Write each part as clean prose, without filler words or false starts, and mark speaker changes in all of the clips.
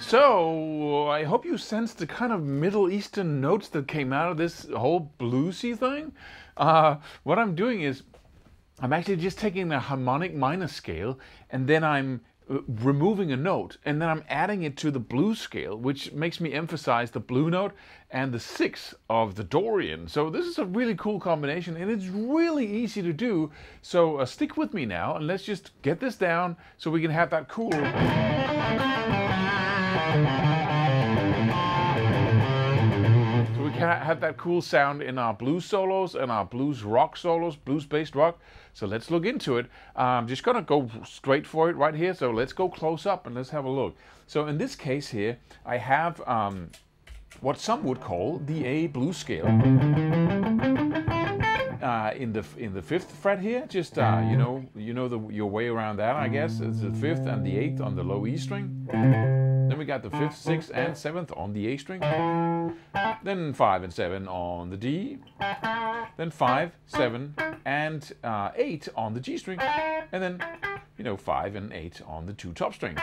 Speaker 1: So, I hope you sensed the kind of Middle Eastern notes that came out of this whole bluesy thing. What I'm doing is, I'm actually just taking the harmonic minor scale, and then I'm removing a note, and then I'm adding it to the blues scale, which makes me emphasize the blue note and the sixth of the Dorian. So this is a really cool combination, and it's really easy to do. So stick with me now, and let's just get this down so we can have that cool... So we can have that cool sound in our blues solos and our blues rock solos, blues-based rock. So let's look into it. I'm just gonna go straight for it right here. So let's go close up and let's have a look. So in this case here, I have what some would call the A blues scale. In the fifth fret here, just your way around that, I guess. It's the fifth and the eighth on the low E string. Then we got the fifth, sixth, and seventh on the A string. Then 5 and 7 on the D. Then 5, 7, and 8 on the G string. And then, 5 and 8 on the two top strings.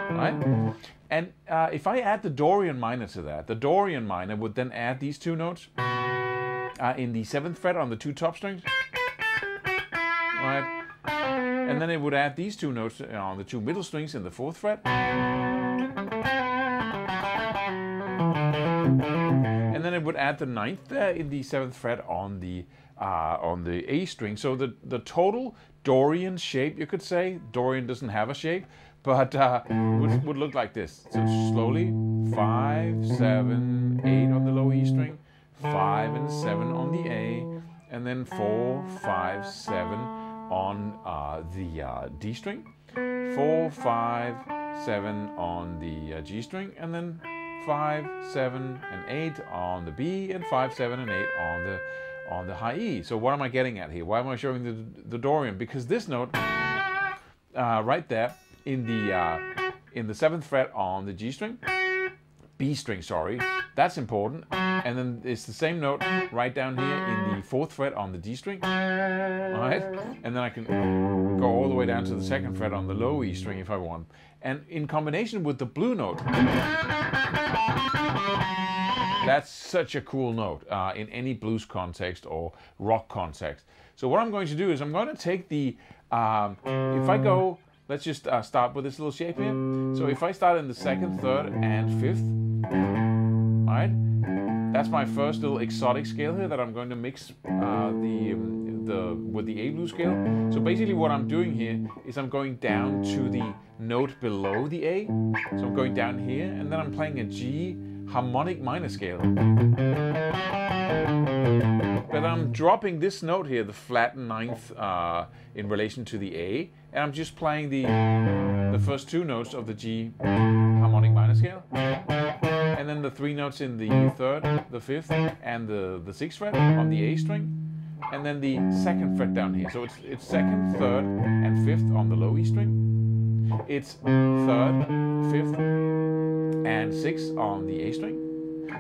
Speaker 1: Right? And if I add the Dorian minor to that, the Dorian minor would then add these two notes in the 7th fret on the two top strings. Right? And then it would add these two notes on the two middle strings in the 4th fret. And then it would add the 9th there in the 7th fret on the A string. So the total Dorian shape, you could say, Dorian doesn't have a shape, but would look like this. So slowly, 5, 7, 8 on the low E string, 5 and 7 on the A, and then 4, 5, 7 on the D string, 4, 5, 7 on the G string, and then 5, 7, and 8 on the B, and 5, 7, and 8 on the high E. So what am I getting at here? Why am I showing the Dorian? Because this note right there in the 7th fret on the G string, B string, sorry, that's important. And then it's the same note right down here in the 4th fret on the D string. All right, and then I can go all the way down to the 2nd fret on the low E string if I want. And in combination with the blue note, that's such a cool note in any blues context or rock context. So what I'm going to do is I'm going to take the, if I go, let's just start with this little shape here. So if I start in the 2nd, 3rd, and 5th, all right, that's my first little exotic scale here that I'm going to mix with the A blues scale. So basically what I'm doing here is I'm going down to the note below the A. So I'm going down here, and then I'm playing a G harmonic minor scale. But I'm dropping this note here, the flat 9th, in relation to the A, and I'm just playing the first two notes of the G harmonic minor scale. And then the 3 notes in the 3rd, the 5th, and the 6th fret on the A string. And then the 2nd fret down here. So it's 2nd, 3rd, and 5th on the low E string. It's 3rd, 5th, and 6th on the A string.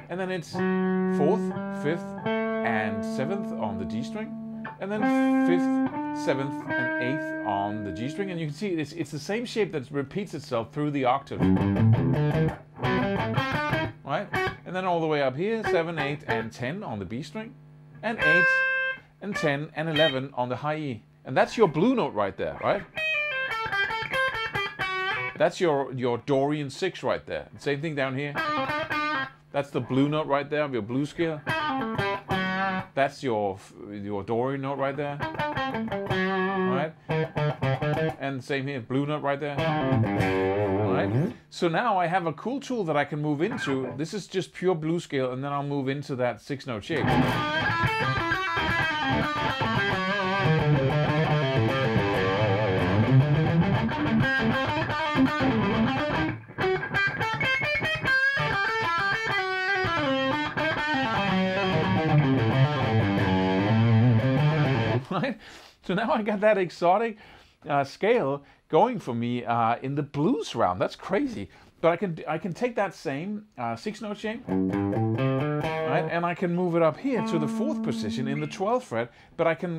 Speaker 1: And then it's 4th, 5th, and 7th on the D string. And then 5th, 7th, and 8th on the G string. And you can see it's the same shape that repeats itself through the octave. Right? And then all the way up here, 7, 8, and 10 on the B string. And 8, and 10, and 11 on the high E. And that's your blue note right there, right? That's your Dorian 6 right there. Same thing down here. That's the blue note right there of your blues scale. That's your Dorian note right there. Alright? And same here, blue note right there. Alright? So now I have a cool tool that I can move into. This is just pure blues scale, and then I'll move into that 6-note shape. Right? So now I got that exotic scale going for me in the blues round. That's crazy. But I can take that same 6-note shape, right, and I can move it up here to the 4th position in the 12th fret. But I can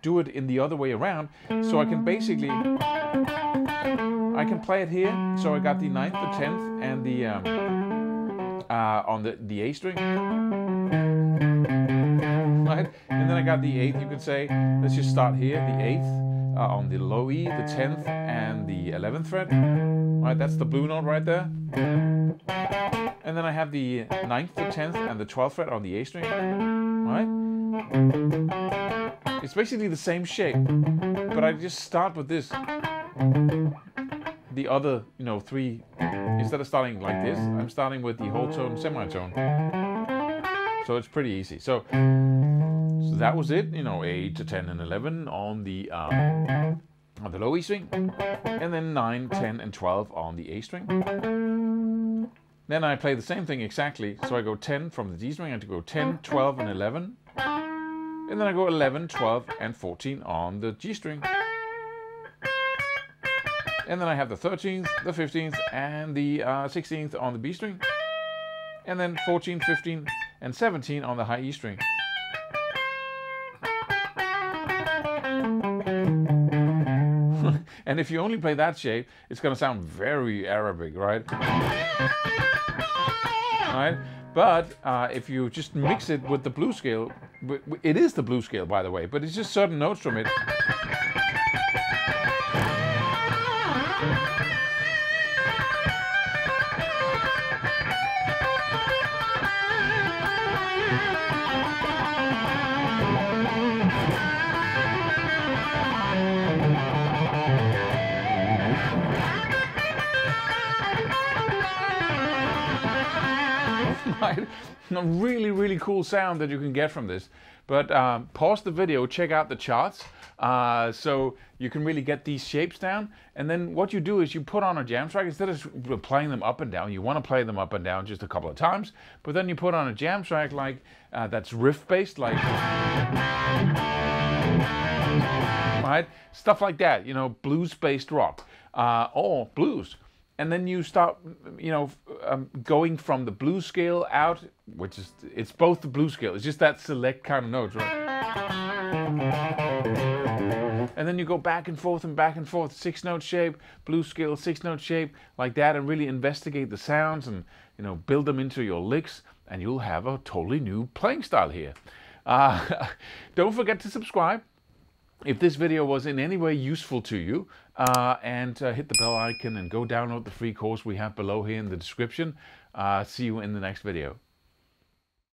Speaker 1: do it in the other way around. So I can basically I can play it here. So I got the 9th, the 10th, and the on the A string, right? And then I got the 8th. You could say, let's just start here, the 8th on the low E, the 10th, and the 11th fret. Right, that's the blue note right there. And then I have the 9th, the 10th, and the 12th fret on the A string. Right? It's basically the same shape, but I just start with this. The other, 3, instead of starting like this, I'm starting with the whole tone, semitone. So it's pretty easy. So that was it, 8 to 10 and 11 on the low E string, and then 9, 10, and 12 on the A string. Then I play the same thing exactly. So I go 10 from the D string, I have to go 10, 12, and 11. And then I go 11, 12, and 14 on the G string. And then I have the 13th, the 15th, and the 16th on the B string. And then 14, 15, and 17 on the high E string. And if you only play that shape, it's going to sound very Arabic, right? Right? But if you just mix it with the blues scale, it is the blues scale, by the way, but it's just certain notes from it. Right? A really, really cool sound that you can get from this. But pause the video, check out the charts, so you can really get these shapes down. And then what you do is you put on a jam track. Instead of playing them up and down, you want to play them up and down just a couple of times, but then you put on a jam track like that's riff based, like right, stuff like that, blues based rock or blues. And then you start, going from the blues scale out, which is, it's both the blues scale, it's just that select kind of notes, right? And then you go back and forth, 6-note shape, blues scale, 6-note shape, like that, and really investigate the sounds and, build them into your licks, and you'll have a totally new playing style here. Don't forget to subscribe if this video was in any way useful to you, and hit the bell icon and go download the free course we have below here in the description. See you in the next video.